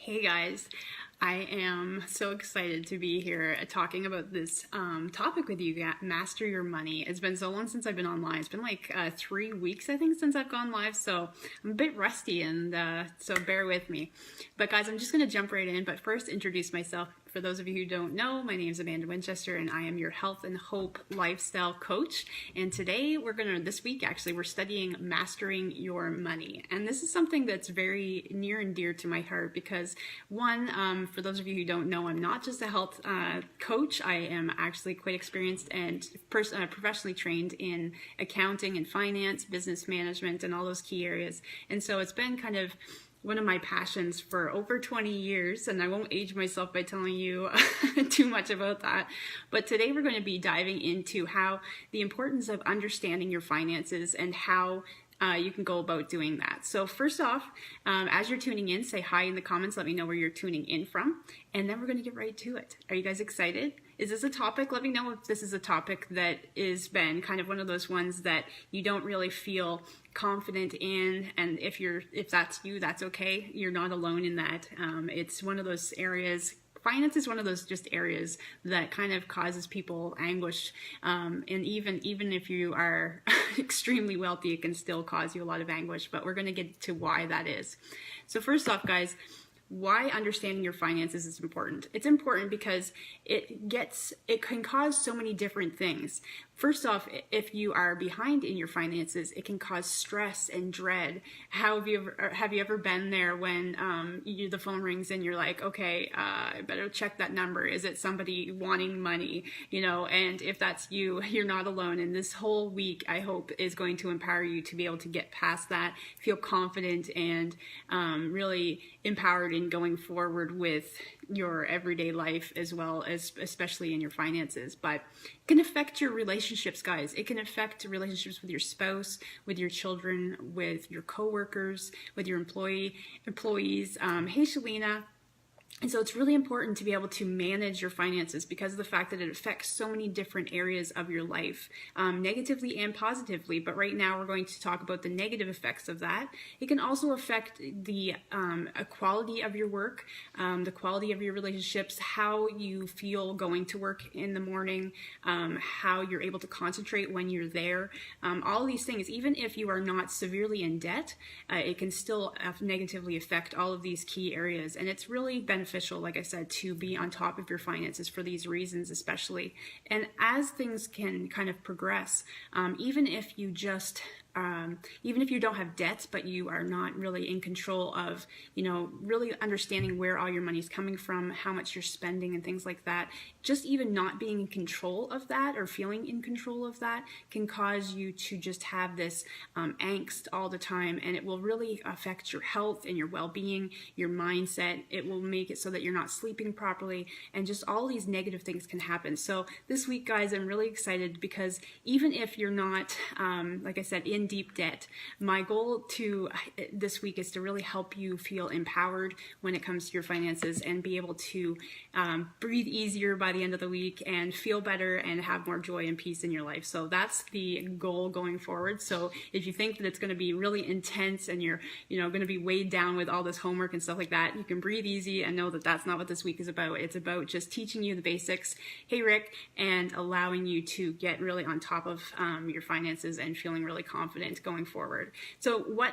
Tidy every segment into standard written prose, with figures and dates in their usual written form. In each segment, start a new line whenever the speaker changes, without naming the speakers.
Hey guys, I am so excited to be here talking about this topic with you, master your money. It's been so long since I've been online. It's been like 3 weeks, I think, since I've gone live, so I'm a bit rusty, and so bear with me. But guys, I'm just going to jump right in, but first introduce myself. For those of you who don't know, my name is Amanda Winchester, and I am your health and hope lifestyle coach. And today this week actually, we're studying mastering your money. And this is something that's very near and dear to my heart because one, for those of you who don't know, I'm not just a health coach. I am actually quite experienced and professionally trained in accounting and finance, business management, and all those key areas. And so it's been kind of one of my passions for over 20 years, and I won't age myself by telling you too much about that. But today we're going to be diving into how the importance of understanding your finances and how you can go about doing that. So first off, as you're tuning in, say hi in the comments. Let me know where you're tuning in from, and then we're going to get right to it. Are you guys excited? Is this a topic? Let me know if this is a topic that has been kind of one of those ones that you don't really feel confident in, and if that's you, that's okay. You're not alone in that. It's one of those areas. Finance is one of those just areas that kind of causes people anguish, and even if you are extremely wealthy, it can still cause you a lot of anguish. But we're going to get to why that is. So first off, guys, why understanding your finances is important. It's important because it can cause so many different things. First off, if you are behind in your finances, it can cause stress and dread. Have you ever been there when the phone rings and you're like, okay, I better check that number. Is it somebody wanting money? And if that's you, you're not alone. And this whole week, I hope, is going to empower you to be able to get past that, feel confident, and really empowered in going forward with your everyday life, as well as especially in your finances. But it can affect your relationships, guys. It can affect relationships with your spouse, with your children, with your coworkers, with your employees. Hey, Shalina. And so it's really important to be able to manage your finances because of the fact that it affects so many different areas of your life, negatively and positively. But right now we're going to talk about the negative effects of that. It can also affect the quality of your work, the quality of your relationships, how you feel going to work in the morning, how you're able to concentrate when you're there. All of these things, even if you are not severely in debt, it can still negatively affect all of these key areas. And it's really beneficial, like I said, to be on top of your finances for these reasons especially. And as things can kind of progress, even if you don't have debts, but you are not really in control of, really understanding where all your money's coming from, how much you're spending and things like that, just even not being in control of that or feeling in control of that can cause you to just have this angst all the time, and it will really affect your health and your well-being, your mindset. It will make it so that you're not sleeping properly, and just all these negative things can happen. So this week, guys, I'm really excited because even if you're not, like I said, in deep debt, my goal this week is to really help you feel empowered when it comes to your finances and be able to breathe easier by the end of the week and feel better and have more joy and peace in your life. So that's the goal going forward. So if you think that it's going to be really intense and you're going to be weighed down with all this homework and stuff like that, you can breathe easy and know that that's not what this week is about. It's about just teaching you the basics, hey Rick, and allowing you to get really on top of your finances and feeling really confident going forward. So what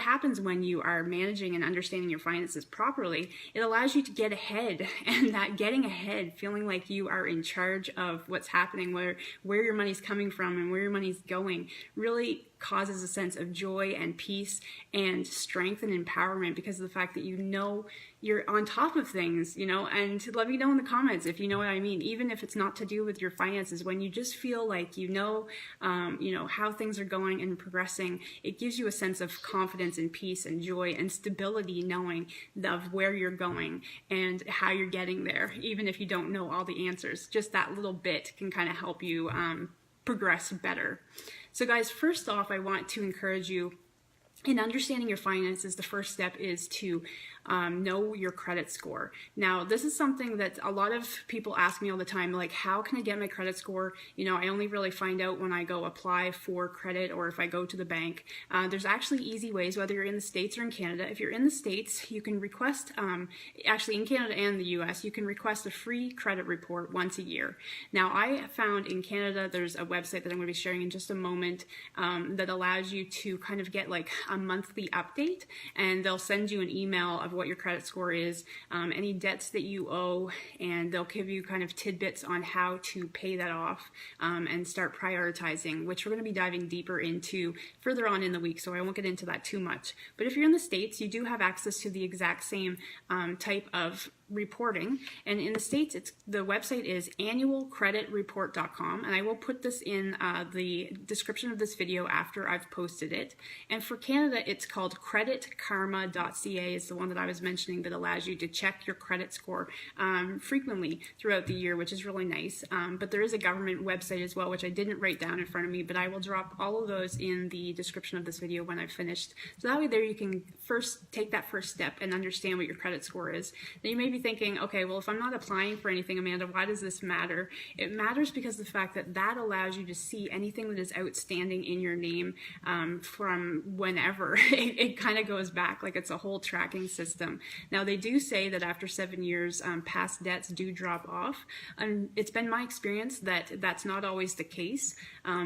happens when you are managing and understanding your finances properly? It allows you to get ahead, and that getting ahead, feeling like you are in charge of what's happening, where your money's coming from and where your money's going, really causes a sense of joy and peace and strength and empowerment because of the fact that you're on top of things, and let me know in the comments if you know what I mean, even if it's not to do with your finances. When you just feel like how things are going and progressing, it gives you a sense of confidence and peace and joy and stability, knowing of where you're going and how you're getting there, even if you don't know all the answers. Just that little bit can kind of help you progress better. So guys, first off, I want to encourage you in understanding your finances, the first step is to know your credit score. Now, this is something that a lot of people ask me all the time, like, how can I get my credit score? You know, I only really find out when I go apply for credit or if I go to the bank. There's actually easy ways, whether you're in the States or in Canada. If you're in the States, you can request, actually in Canada and the US, you can request a free credit report once a year. Now, I found in Canada, there's a website that I'm going to be sharing in just a moment that allows you to kind of get like a monthly update, and they'll send you an email of what your credit score is, any debts that you owe, and they'll give you kind of tidbits on how to pay that off and start prioritizing, which we're going to be diving deeper into further on in the week, so I won't get into that too much. But if you're in the States, you do have access to the exact same type of reporting, and in the States, the website is annualcreditreport.com, and I will put this in the description of this video after I've posted it. And for Canada, it's called creditkarma.ca is the one that I was mentioning, that allows you to check your credit score frequently throughout the year, which is really nice. But there is a government website as well, which I didn't write down in front of me, but I will drop all of those in the description of this video when I've finished. So that way there you can first take that first step and understand what your credit score is. Now you may be thinking, okay, well, if I'm not applying for anything, Amanda, why does this matter? It matters because the fact that that allows you to see anything that is outstanding in your name from whenever. It kind of goes back, like it's a whole tracking system. Now, they do say that after 7 years, past debts do drop off. And it's been my experience that that's not always the case.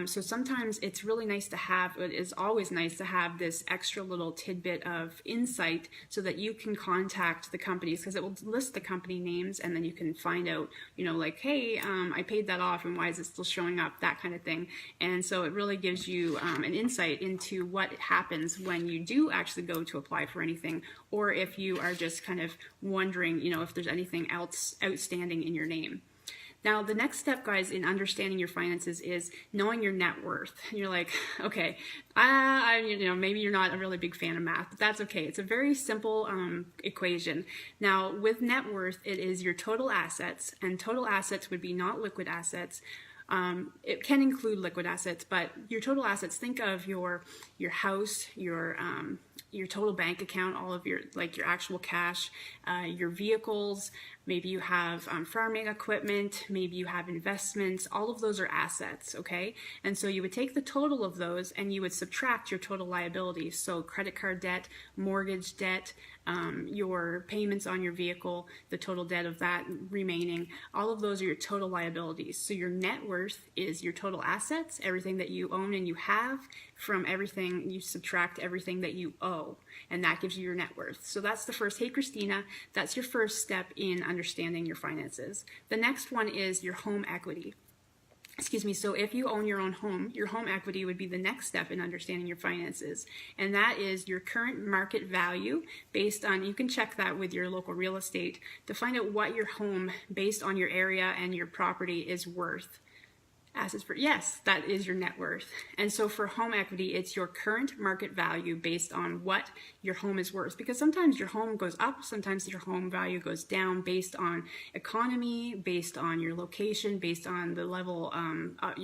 So sometimes it's really nice to have, it is always nice to have this extra little tidbit of insight so that you can contact the companies, because it will list the company names, and then you can find out, you know, like, hey, I paid that off and why is it still showing up, that kind of thing. And so it really gives you an insight into what happens when you do actually go to apply for anything, or if you are just kind of wondering, you know, if there's anything else outstanding in your name. Now, the next step, guys, in understanding your finances is knowing your net worth. And you're like, okay, you know, maybe you're not a really big fan of math, but that's okay. It's a very simple equation. Now, with net worth, it is your total assets, and total assets would be not liquid assets. It can include liquid assets, but your total assets, think of your house, your total bank account, all of your, like your actual cash, your vehicles, maybe you have farming equipment, maybe you have investments, all of those are assets, okay? And so you would take the total of those and you would subtract your total liabilities. So credit card debt, mortgage debt, your payments on your vehicle, the total debt of that remaining, all of those are your total liabilities. So your net worth is your total assets, everything that you own and you have, from everything, you subtract everything that you owe, and that gives you your net worth. So that's the first, hey Christina, that's your first step in understanding your finances. The next one is your home equity. Excuse me, so if you own your own home, your home equity would be the next step in understanding your finances. And that is your current market value based on, you can check that with your local real estate to find out what your home, based on your area and your property, is worth. Assets for, yes, that is your net worth. And so for home equity, it's your current market value based on what your home is worth, because sometimes your home goes up, sometimes your home value goes down based on economy, based on your location, based on the level,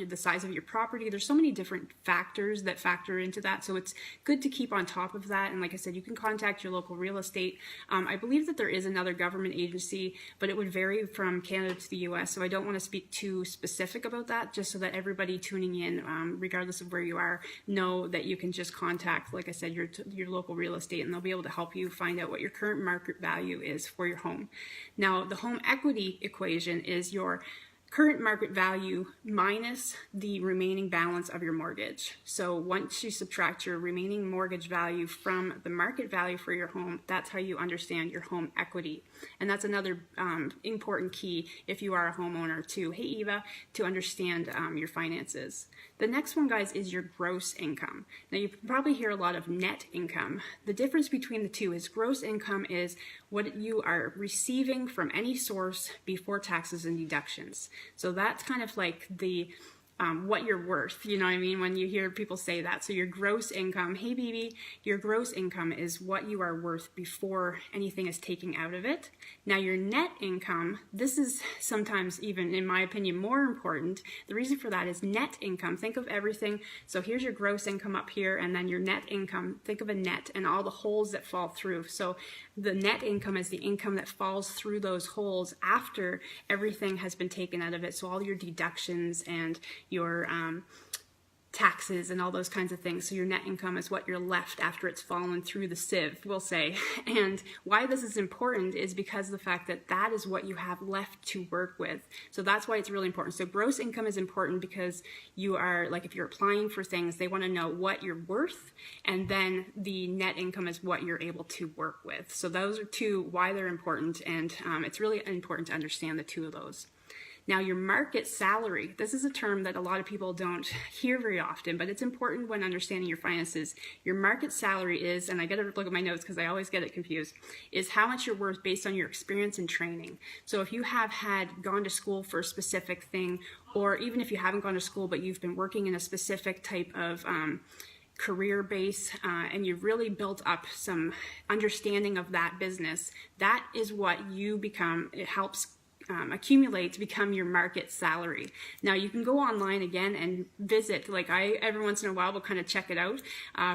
the size of your property. There's so many different factors that factor into that, so it's good to keep on top of that. And like I said, you can contact your local real estate. I believe that there is another government agency, but it would vary from Canada to the US, so I don't want to speak too specific about that, just so that everybody tuning in, regardless of where you are, know that you can just contact, like I said, your local real estate, and they'll be able to help you find out what your current market value is for your home. Now, the home equity equation is your current market value minus the remaining balance of your mortgage. So once you subtract your remaining mortgage value from the market value for your home, that's how you understand your home equity. And that's another important key if you are a homeowner too, hey Eva, to understand your finances. The next one, guys, is your gross income. Now, you probably hear a lot of net income. The difference between the two is gross income is what you are receiving from any source before taxes and deductions. So that's kind of like the what you're worth. You know what I mean? When you hear people say that. So your gross income, hey baby, your gross income is what you are worth before anything is taken out of it. Now your net income, this is sometimes even, in my opinion, more important. The reason for that is net income. Think of everything. So here's your gross income up here, and then your net income. Think of a net and all the holes that fall through. So the net income is the income that falls through those holes after everything has been taken out of it. So all your deductions and your taxes and all those kinds of things. So your net income is what you're left after it's fallen through the sieve, we'll say. And why this is important is because of the fact that that is what you have left to work with. So that's why it's really important. So gross income is important because you are, like, if you're applying for things, they want to know what you're worth, and then the net income is what you're able to work with. So those are two, why they're important, and it's really important to understand the two of those. Now your market salary, this is a term that a lot of people don't hear very often, but it's important when understanding your finances. Your market salary is, and I gotta look at my notes because I always get it confused, is how much you're worth based on your experience and training. So if you have gone to school for a specific thing, or even if you haven't gone to school but you've been working in a specific type of career base, and you've really built up some understanding of that business, that is what you become. It helps accumulate to become your market salary. Now you can go online again and visit, like I every once in a while will kind of check it out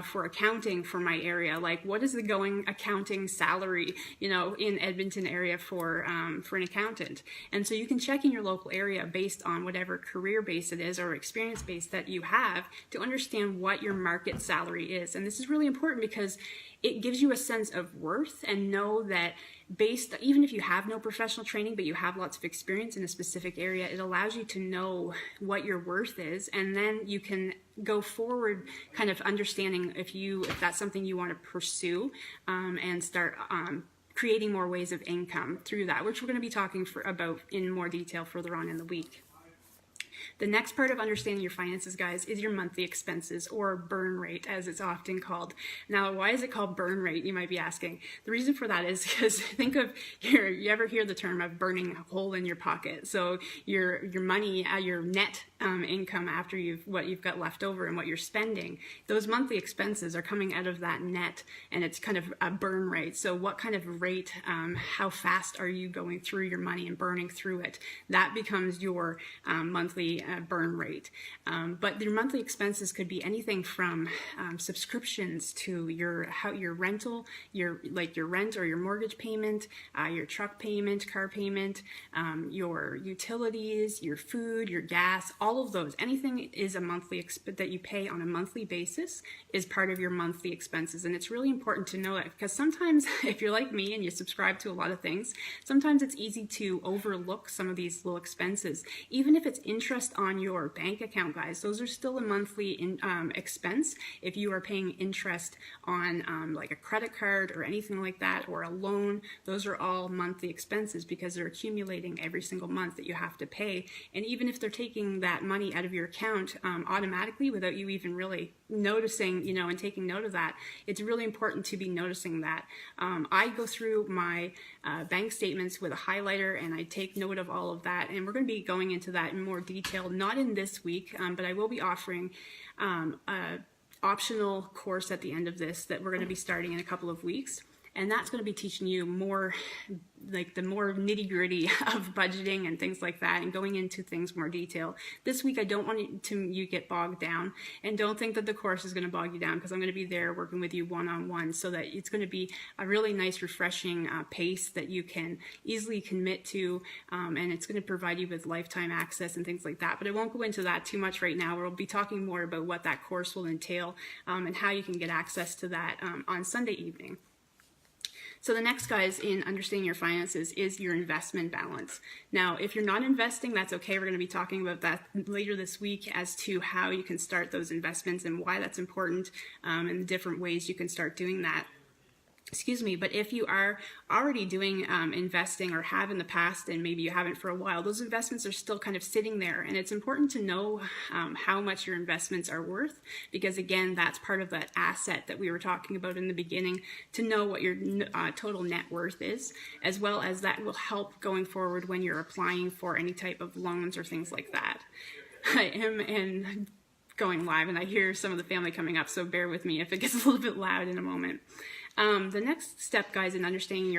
for accounting for my area, like what is the going accounting salary, you know, in Edmonton area for an accountant. And so you can check in your local area based on whatever career base it is or experience base that you have to understand what your market salary is. And this is really important because it gives you a sense of worth, and know that even if you have no professional training, but you have lots of experience in a specific area, it allows you to know what your worth is, and then you can go forward kind of understanding if that's something you want to pursue, and start creating more ways of income through that, which we're going to be talking about in more detail further on in the week. The next part of understanding your finances, guys, is your monthly expenses, or burn rate, as it's often called. Now, why is it called burn rate, you might be asking? The reason for that is because think of you ever hear the term of burning a hole in your pocket? So your money, your net income after what you've got left over and what you're spending, those monthly expenses are coming out of that net, and it's kind of a burn rate. So what kind of rate, how fast are you going through your money and burning through it? That becomes your monthly burn rate. But your monthly expenses could be anything from subscriptions to your rental, your rent or your mortgage payment, your truck payment, car payment, your utilities, your food, your gas, all of those. Anything is a monthly that you pay on a monthly basis is part of your monthly expenses. And it's really important to know that, because sometimes if you're like me and you subscribe to a lot of things, sometimes it's easy to overlook some of these little expenses. Even if it's interest on your bank account, guys, those are still a monthly expense. If you are paying interest on like a credit card or anything like that, or a loan, those are all monthly expenses because they're accumulating every single month that you have to pay. And even if they're taking that money out of your account automatically without you even really noticing, you know, and taking note of that, it's really important to be noticing that. I go through my bank statements with a highlighter, and I take note of all of that, and we're going to be going into that in more detail, not in this week, but I will be offering a optional course at the end of this that we're going to be starting in a couple of weeks. And that's going to be teaching you more, like the more nitty gritty of budgeting and things like that, and going into things more detail. This week, I don't want you get bogged down, and don't think that the course is going to bog you down, because I'm going to be there working with you one-on-one, so that it's going to be a really nice, refreshing pace that you can easily commit to, and it's going to provide you with lifetime access and things like that. But I won't go into that too much right now. We'll be talking more about what that course will entail, and how you can get access to that on Sunday evening. So the next, guys, in understanding your finances is your investment balance. Now, if you're not investing, that's okay. We're going to be talking about that later this week as to how you can start those investments and why that's important, and the different ways you can start doing that. Excuse me, but if you are already doing investing, or have in the past, and maybe you haven't for a while, those investments are still kind of sitting there, and it's important to know how much your investments are worth, because again, that's part of that asset that we were talking about in the beginning, to know what your total net worth is, as well as that will help going forward when you're applying for any type of loans or things like that. I am going live, and I hear some of the family coming up, so bear with me if it gets a little bit loud in a moment. The next step, guys, in understanding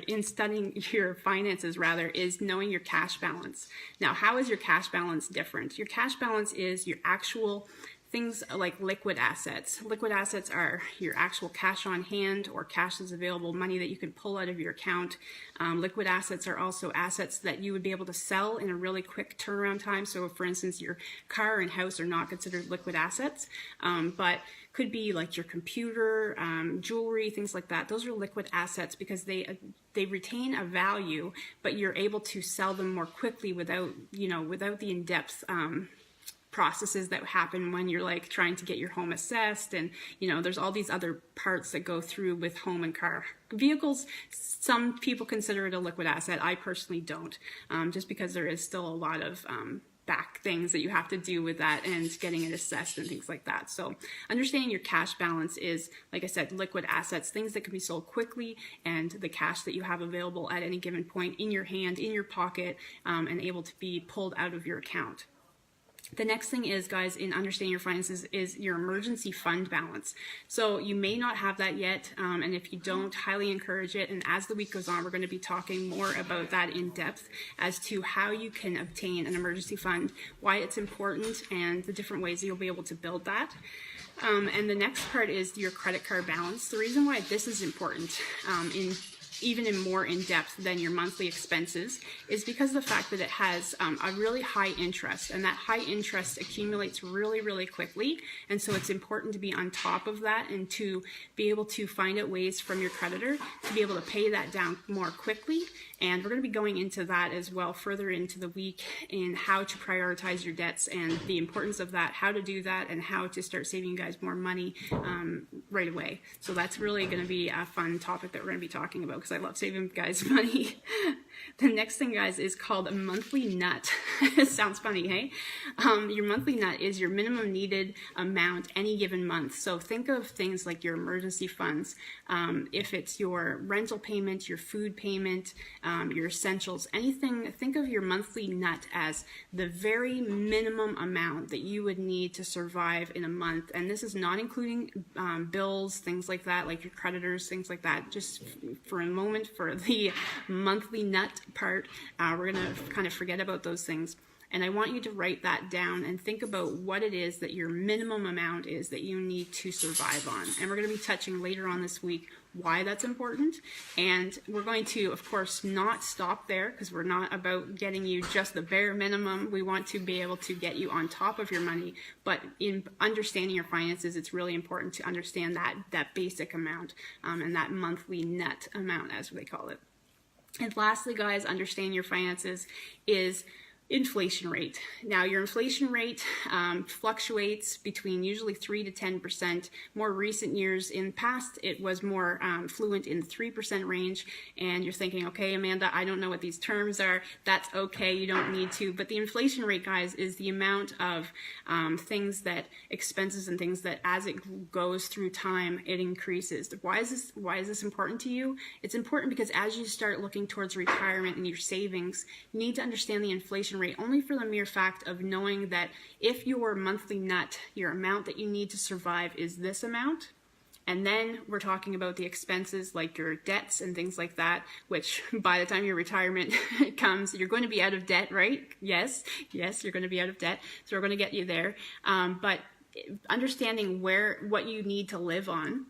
in studying your finances, rather, is knowing your cash balance. Now, how is your cash balance different? Your cash balance is your actual things like liquid assets. Liquid assets are your actual cash on hand or cash that's available, money that you can pull out of your account. Liquid assets are also assets that you would be able to sell in a really quick turnaround time. So, for instance, your car and house are not considered liquid assets, but could be like your computer, jewelry, things like that. Those are liquid assets because they retain a value, but you're able to sell them more quickly without the in-depth processes that happen when you're like trying to get your home assessed, and there's all these other parts that go through with home and car. Vehicles, some people consider it a liquid asset. I personally don't, just because there is still a lot of back things that you have to do with that and getting it assessed and things like that. So understanding your cash balance is, like I said, liquid assets, things that can be sold quickly, and the cash that you have available at any given point in your hand, in your pocket, and able to be pulled out of your account. The next thing is, guys, in understanding your finances is your emergency fund balance. So you may not have that yet, and if you don't, highly encourage it. And as the week goes on, we're going to be talking more about that in depth as to how you can obtain an emergency fund, why it's important, and the different ways that you'll be able to build that. And the next part is your credit card balance. The reason why this is important even in more in depth than your monthly expenses is because of the fact that it has a really high interest, and that high interest accumulates really, really quickly. And so it's important to be on top of that and to be able to find out ways from your creditor to be able to pay that down more quickly. And we're going to be going into that as well further into the week in how to prioritize your debts and the importance of that, how to do that, and how to start saving you guys more money right away. So that's really going to be a fun topic that we're going to be talking about because I love saving guys money. The next thing, guys, is called a monthly nut. It sounds funny, hey? Your monthly nut is your minimum needed amount any given month. So think of things like your emergency funds. If it's your rental payment, your food payment, your essentials, anything, think of your monthly nut as the very minimum amount that you would need to survive in a month. And this is not including bills, things like that, like your creditors, things like that. Just for a moment, for the monthly nut part, we're going to kind of forget about those things. And I want you to write that down and think about what it is that your minimum amount is that you need to survive on. And we're going to be touching later on this week why that's important. And we're going to, of course, not stop there because we're not about getting you just the bare minimum. We want to be able to get you on top of your money. But in understanding your finances, it's really important to understand that basic amount and that monthly net amount, as they call it. And lastly, guys, understanding your finances is inflation rate. Now, your inflation rate fluctuates between usually 3 to 10%. More recent years, in the past, it was more fluent in the 3% range. And you're thinking, okay, Amanda, I don't know what these terms are. That's okay. You don't need to. But the inflation rate, guys, is the amount of things that expenses and things that as it goes through time, it increases. Why is this important to you? It's important because as you start looking towards retirement and your savings, you need to understand the inflation rate only for the mere fact of knowing that if your monthly nut, your amount that you need to survive is this amount, and then we're talking about the expenses like your debts and things like that, which by the time your retirement comes, you're going to be out of debt, right? Yes, you're going to be out of debt. So we're going to get you there. But understanding what you need to live on,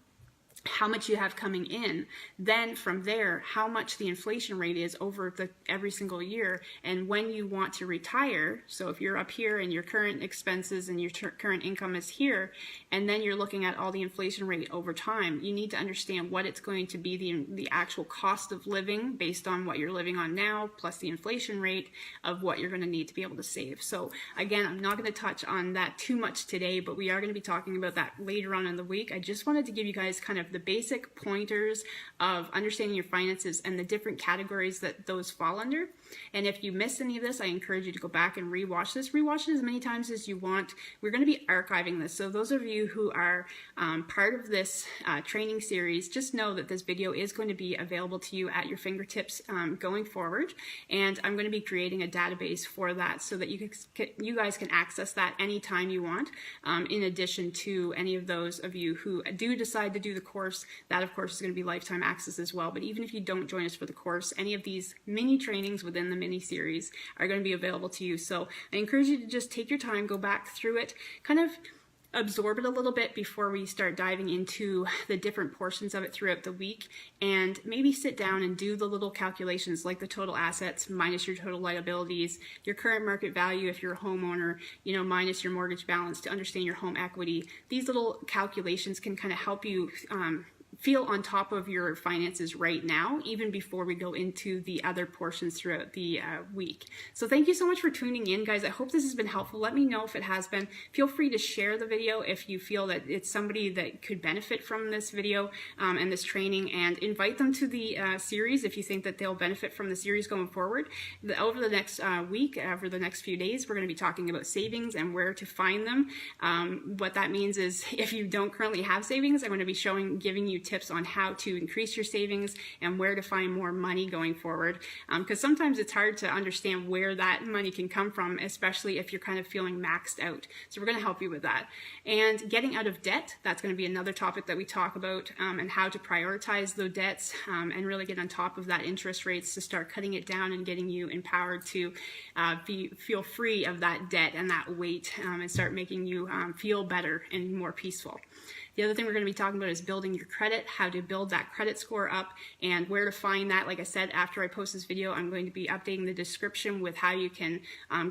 how much you have coming in, then from there, how much the inflation rate is over every single year, and when you want to retire. So if you're up here and your current expenses and your current income is here, and then you're looking at all the inflation rate over time, you need to understand what it's going to be the actual cost of living based on what you're living on now, plus the inflation rate of what you're going to need to be able to save. So again, I'm not going to touch on that too much today, but we are going to be talking about that later on in the week. I just wanted to give you guys kind of the basic pointers of understanding your finances and the different categories that those fall under. And if you missed any of this, I encourage you to go back and rewatch this. Rewatch it as many times as you want. We're going to be archiving this. So those of you who are part of this training series, just know that this video is going to be available to you at your fingertips going forward. And I'm going to be creating a database for that so that you guys can access that anytime you want, in addition to any of those of you who do decide to do the course. That, of course, is going to be lifetime access as well. But even if you don't join us for the course, any of these mini trainings within the mini series are going to be available to you. So I encourage you to just take your time, go back through it, kind of absorb it a little bit before we start diving into the different portions of it throughout the week, and maybe sit down and do the little calculations like the total assets minus your total liabilities, your current market value if you're a homeowner, minus your mortgage balance to understand your home equity. These little calculations can kind of help you feel on top of your finances right now, even before we go into the other portions throughout the week. So thank you so much for tuning in, guys. I hope this has been helpful. Let me know if it has been. Feel free to share the video if you feel that it's somebody that could benefit from this video and this training, and invite them to the series if you think that they'll benefit from the series going forward. Over the next week, over the next few days, we're going to be talking about savings and where to find them. What that means is if you don't currently have savings, I'm going to be giving you tips on how to increase your savings and where to find more money going forward, because sometimes it's hard to understand where that money can come from, especially if you're kind of feeling maxed out. So we're going to help you with that. And getting out of debt, that's going to be another topic that we talk about, and how to prioritize those debts and really get on top of that interest rates to start cutting it down and getting you empowered to feel free of that debt and that weight, and start making you feel better and more peaceful. The other thing we're going to be talking about is building your credit, how to build that credit score up, and where to find that. Like I said, after I post this video, I'm going to be updating the description with how you can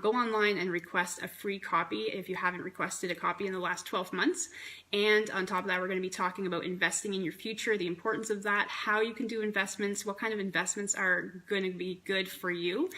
go online and request a free copy if you haven't requested a copy in the last 12 months. And on top of that, we're going to be talking about investing in your future, the importance of that, how you can do investments, what kind of investments are going to be good for you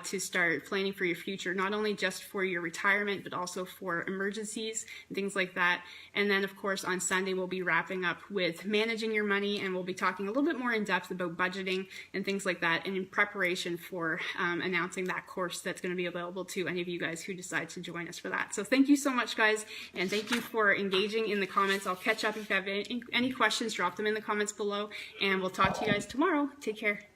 to start planning for your future, not only just for your retirement, but also for emergencies and things like that. And then, of course, on Sunday, we'll be wrapping up with managing your money, and we'll be talking a little bit more in depth about budgeting and things like that, and in preparation for announcing that course that's going to be available to any of you guys who decide to join us for that. So thank you so much, guys, and thank you for engaging in the comments. I'll catch up if you have any questions, drop them in the comments below, and we'll talk to you guys tomorrow. Take care.